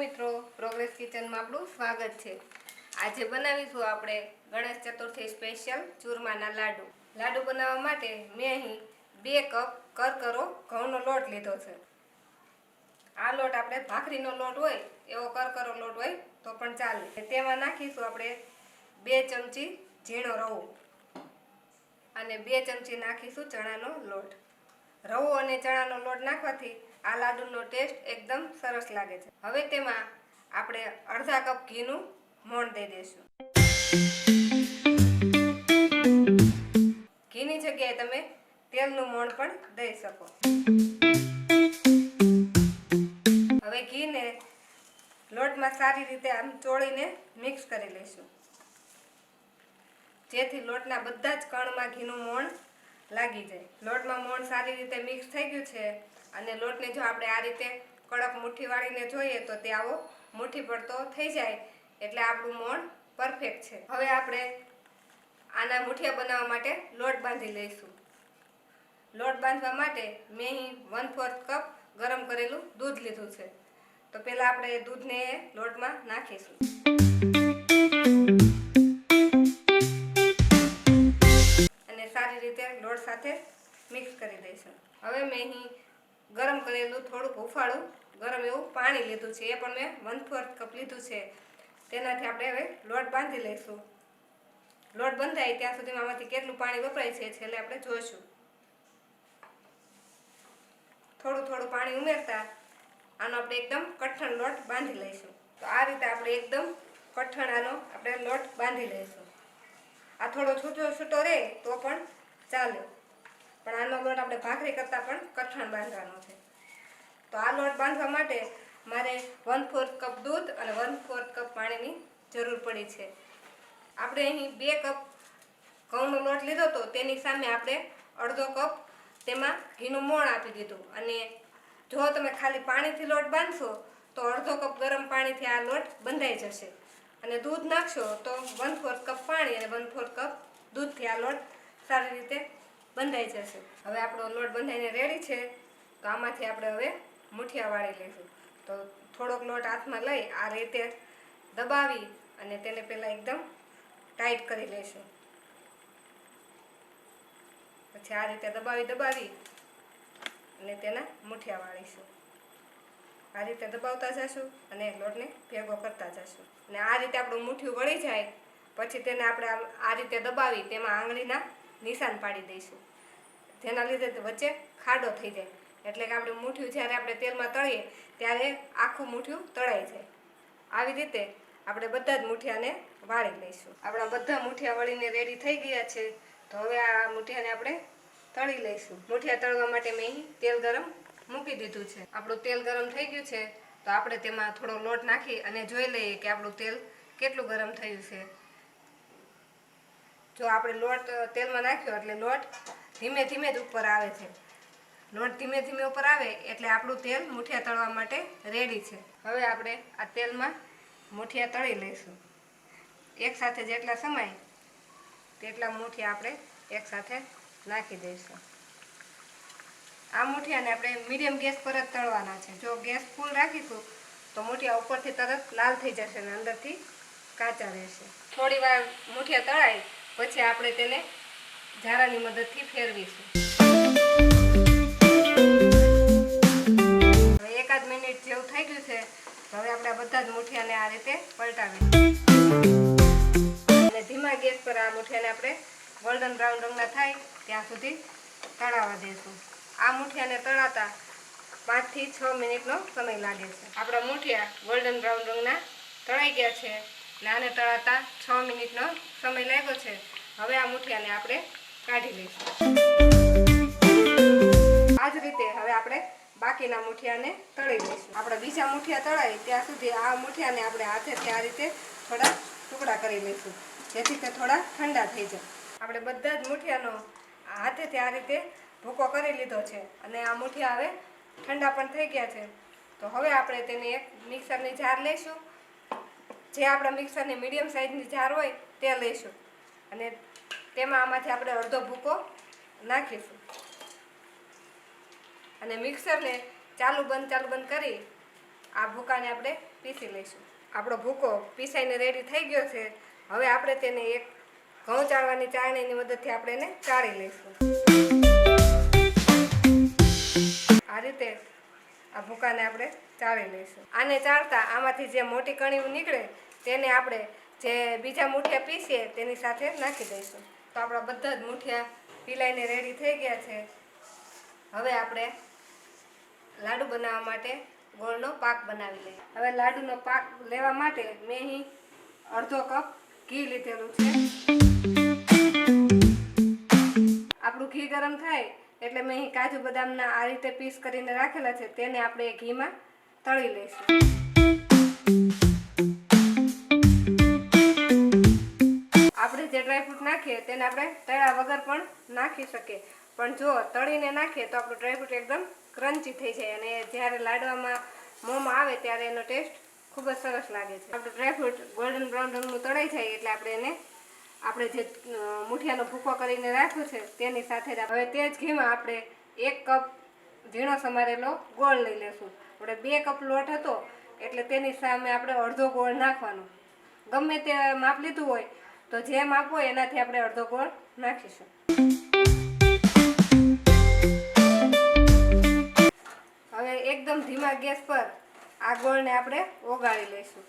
મિત્રો, પ્રોગ્રેસ કિચનમાં આપણું સ્વાગત છે। આજે બનાવીશું આપણે ગણેશ ચતુર્થી સ્પેશિયલ ચૂરમાના લાડુ। લાડુ બનાવવા માટે મેં અહીં 2 કપ કરકરો ઘઉંનો લોટ લીધો છે। આ લોટ આપણે ભાખરીનો લોટ હોય એવો કરકરો લોટ હોય તો પણ ચાલે। તેમાં નાખીશું આપણે 2 ચમચી ઝીણો રવો અને 2 ચમચી નાખીશું ચણાનો લોટ। રવો અને ચણાનો લોટ નાખવાથી આ લાડુનો ટેસ્ટ એકદમ સરસ લાગે છે। હવે તેમાં આપણે અડધા કપ ઘીનું મોણ દઈ દઈશું। ઘીની જગ્યાએ તમે તેલનું મોણ પણ દઈ શકો। હવે ઘીને લોટમાં સારી રીતે આમ ચોળીને મિક્સ કરી લઈશું, જેથી લોટના બધા જ કણમાં ઘીનું મોણ લાગી જાય। લોટમાં મોણ સારી રીતે મિક્સ થઈ ગયું છે અને લોટને જો આપણે આ રીતે કડક મુઠ્ઠી વાળીને જોઈએ તો તે આવો મુઠ્ઠી પડતો થઈ જાય એટલે આપણું મોણ પરફેક્ટ છે। હવે આપણે આના મુઠિયા બનાવવા માટે લોટ બાંધી લઈશું। લોટ બાંધવા માટે મેં અહીં 1/4 કપ ગરમ કરેલું દૂધ લીધું છે। તો પહેલાં આપણે દૂધને લોટમાં નાખીશું અને સારી રીતે લોટ સાથે મિક્સ કરી દઈશું। હવે મેં અહીં ગરમ કરેલું થોડુંક હુંફાળું ગરમ એવું પાણી લીધું છે, એ પણ મેં 1/4 કપ લીધું છે। તેનાથી આપણે હવે લોટ બાંધી લઈશું। લોટ બંધાય ત્યાં સુધીમાં આમાંથી કેટલું પાણી વપરાય છે છેલ્લે આપણે જોઈશું। થોડું થોડું પાણી ઉમેરતા આનો આપણે એકદમ કઠણ લોટ બાંધી લઈશું। તો આ રીતે આપણે એકદમ કઠણ આનો આપણે લોટ બાંધી લઈશું। આ થોડો છૂટો છૂટો રહે તો પણ ચાલે, પણ આનો લોટ આપણે ભાખરી કરતાં પણ કઠણ બાંધવાનો છે। તો આ લોટ બાંધવા માટે મારે 1/4 કપ દૂધ અને 1/4 કપ પાણીની જરૂર પડી છે। આપણે અહીં 2 કપ ઘઉંનો લોટ લીધો હતો, તેની સામે આપણે અડધો કપ તેમાં ઘીનું મોણ આપી દીધું, અને જો તમે ખાલી પાણીથી લોટ બાંધશો તો અડધો કપ ગરમ પાણીથી આ લોટ બંધાઈ જશે, અને દૂધ નાખશો તો 1/4 કપ પાણી અને 1/4 કપ દૂધથી આ લોટ સારી રીતે બંધાઈ જશે। હવે આપણો લોટ બંધાઈને રેડી છે, તો આમાંથી આપણે હવે મુઠિયા વાળી લઈશું। તો થોડોક લોટ હાથમાં લઈ આ રીતે દબાવી અને તેને પહેલાં એકદમ ટાઈટ કરી લઈશું। પછી આ રીતે દબાવી અને તેના મુઠિયા વાળીશું। આ રીતે દબાવતા જશું અને લોટને ભેગો કરતા જશું, અને આ રીતે આપણું મુઠિયું વળી જાય પછી તેને આપણે આ રીતે દબાવી તેમાં આંગળીના નિશાન પાડી દઈશું, જેના લીધે વચ્ચે ખાડો થઈ જાય, એટલે કે આપણે મુઠિયું જ્યારે આપણે તેલમાં તળીએ ત્યારે આખું મુઠિયું તળાઈ જાય। આવી રીતે આપણે બધા જ મુઠિયાને વાળી લઈશું। આપણા બધા મુઠિયા વળીને રેડી થઈ ગયા છે, તો હવે આ મુઠિયાને આપણે તળી લઈશું। મુઠિયા તળવા માટે મેં અહીં તેલ ગરમ મૂકી દીધું છે। આપણું તેલ ગરમ થઈ ગયું છે, તો આપણે તેમાં થોડો લોટ નાખી અને જોઈ લઈએ કે આપણું તેલ કેટલું ગરમ થયું છે। જો આપણે લોટ તેલમાં નાખ્યો એટલે લોટ ધીમે ધીમે જ ઉપર આવે છે। લોટ ધીમે ધીમે ઉપર આવે એટલે આપણું તેલ મુઠિયા તળવા માટે રેડી છે। હવે આપણે આ તેલમાં મુઠિયા તળી લઈશું। એકસાથે જેટલા સમાય તેટલા મુઠિયા આપણે એકસાથે નાખી દઈશું। આ મુઠિયાને આપણે મીડિયમ ગેસ પર જ તળવાના છે। જો ગેસ ફૂલ રાખીશું તો મુઠિયા ઉપરથી તરત લાલ થઈ જશે અને અંદરથી કાચા રહેશે। થોડી વાર મુઠિયા તળાય પછી આપણે તેને ઝારાની મદદથી ફેરવીશું। હવે 1 મિનિટ જેવું થઈ ગયું છે, તો હવે આપણે બધા જ મુઠિયાને આ રીતે પલટાવીશું અને ધીમા ગેસ પર આ મુઠિયાને આપણે ગોલ્ડન બ્રાઉન રંગના થાય ત્યાં સુધી તળાવવા દઈશું। આ મુઠિયાને તળાતા 5 થી 6 મિનિટનો સમય લાગે છે। આપણા મુઠિયા ગોલ્ડન બ્રાઉન રંગના તળાઈ ગયા છે, અને આને તળાતા 6 મિનિટનો સમય લાગ્યો છે। હવે આ મુઠિયાને આપણે કાઢી લઈશું। આ જ રીતે હવે આપણે બાકીના મુઠિયાને તળી લઈશું। આપણે બીજા મુઠિયા તળાય ત્યાં સુધી આ મુઠિયાને આપણે હાથેથી આ રીતે થોડા ટુકડા કરી લઈશું, જેથી તે થોડા ઠંડા થઈ જાય। આપણે બધા જ મુઠિયાનો હાથેથી આ રીતે ભૂકો કરી લીધો છે, અને આ મુઠિયા હવે ઠંડા પણ થઈ ગયા છે। તો હવે આપણે તેને એક મિક્સરની જાર લઈશું, જે આપણા મિક્સરની મીડિયમ સાઇઝની જાર હોય તે લઈશું, અને તેમાં આમાંથી આપણે અડધો ભૂકો નાખીશું અને મિક્સરને ચાલુ બંધ કરી આ ભૂકાને આપણે પીસી લઈશું. આપણો ભૂકો પીસાઈને રેડી થઈ ગયો છે. હવે આપણે તેને એક ઘઉં ચાળવાની ચાળણીની મદદથી આપણે એને ચાળી લઈશું. આ રીતે આ ભૂકાને આપણે ચાળી લઈશું. આને ચાળતા આમાંથી જે મોટી કણીઓ નીકળે તેને આપણે જે બીજા મૂઠિયા પીસીએ તેની સાથે નાખી દઈશું. તો આપણા બધા જ મૂઠિયા પીલાઈને રેડી થઈ ગયા છે. હવે આપણે લાડુ બનાવવા માટે ગોળનો પાક બનાવી લઈએ. હવે લાડુનો પાક લેવા માટે મેં અહીં અડધો કપ ઘી લીધેલું છે. આપણું ઘી ગરમ થાય એટલે મેં અહીં કાજુ બદામના આ રીતે પીસ કરીને રાખેલા છે તેને આપણે ઘીમાં તળી લઈશું. આપણે જે ડ્રાયફ્રૂટ નાખીએ તેને આપણે તળ્યા વગર પણ નાખી શકીએ, પણ જો તળીને નાખીએ તો આપણું ડ્રાયફ્રૂટ એકદમ ક્રન્ચી થઈ જાય અને જ્યારે લાડવામાં મોંમાં આવે ત્યારે એનો ટેસ્ટ ખૂબ જ સરસ લાગે છે. આપણું ડ્રાયફ્રૂટ ગોલ્ડન બ્રાઉન રંગનું તળાઈ જાય એટલે આપણે જે મૂઠિયાનો ભૂકો કરીને રાખ્યો છે તેની સાથે જ હવે તે જ ઘીમાં આપણે 1 કપ ઝીણો સમારેલો ગોળ લઈ લેશું. આપણે 2 કપ લોટ હતો એટલે તેની સામે આપણે અડધો ગોળ નાખવાનો. ગમે તે માપ લીધું હોય તો જે માપ હોય એનાથી આપણે અડધો ગોળ નાખીશું. હવે એકદમ ધીમા ગેસ પર આ ગોળને આપણે ઓગાળી લઈશું.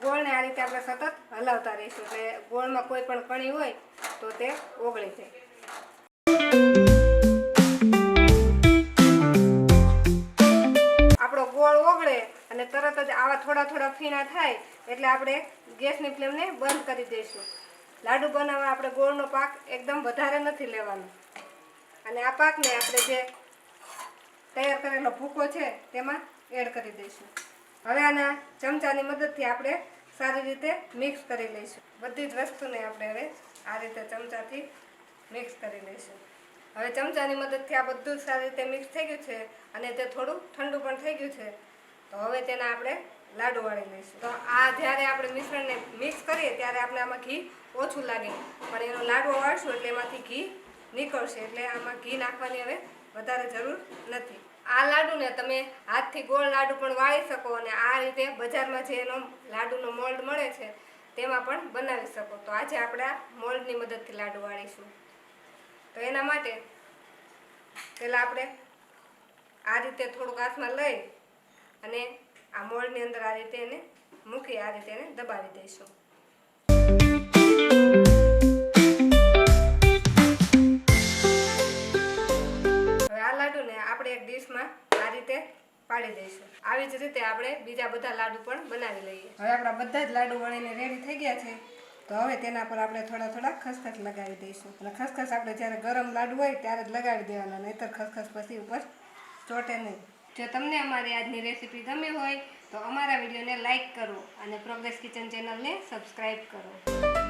ગોળને આ રીતે આપણે સતત હલાવતા રહીશું એટલે ગોળમાં કોઈ પણ કણી હોય તો તે ઓગળી જાય. આપણો ગોળ ઓગળે અને તરત જ આવા થોડા ફીણા થાય એટલે આપણે ગેસની ફ્લેમને બંધ કરી દઈશું. લાડુ બનાવવા આપણે ગોળનો પાક એકદમ વધારે નથી લેવાનો અને આ પાકને આપણે જે તૈયાર કરેલો ભૂકો છે તેમાં એડ કરી દઈશું. હવે આના ચમચાની મદદથી આપણે સારી રીતે મિક્સ કરી લઈશું. બધી જ વસ્તુને આપણે હવે આ રીતે ચમચાથી મિક્સ કરી લઈશું. હવે ચમચાની મદદથી આ બધું સારી રીતે મિક્સ થઈ ગયું છે અને તે થોડું ઠંડુ પણ થઈ ગયું છે. તો હવે તેના આપણે લાડુ વાળી લઈશું. તો આ જ્યારે આપણે મિશ્રણને મિક્સ કરીએ ત્યારે આપણે આમાં ઘી ઓછું લાગે, પણ એનો લાડવો વાળશું એટલે એમાંથી ઘી નીકળશે એટલે આમાં ઘી નાખવાની હવે વધારે જરૂર નથી. આ લાડુને તમે હાથથી ગોળ લાડુ પણ વાળી શકો અને આ રીતે બજારમાં જે એનો લાડુનો મોલ્ડ મળે છે તેમાં પણ બનાવી શકો. તો આજે આપણે આ મોલ્ડની મદદથી લાડુ વાળીશું. તો એના માટે પહેલાં આપણે આ રીતે થોડુંક હાથમાં લઈ અને આ મોલ્ડની અંદર આ રીતે એને મૂકી આ રીતે એને દબાવી દઈશું. હવે આ લાડુને આપણે એક ડીશમાં આ રીતે પાડી દઈશું. આવી જ રીતે આપણે બીજા બધા લાડુ પણ બનાવી લઈએ. હવે આપણા બધા જ લાડુ વળીને રેડી થઈ ગયા છે. તો હવે તેના પર આપણે થોડા ખસખસ લગાવી દઈશું. અને ખસખસ આપણે જ્યારે ગરમ લાડુ હોય ત્યારે જ લગાવી દેવાના, નહીંતર ખસખસ પછી ઉપર ચોટે નહીં. જો તમને અમારી આજની રેસીપી ગમી હોય તો અમારા વિડીયોને લાઈક કરો અને પ્રોગ્રેસ કિચન ચેનલને સબસ્ક્રાઈબ કરો.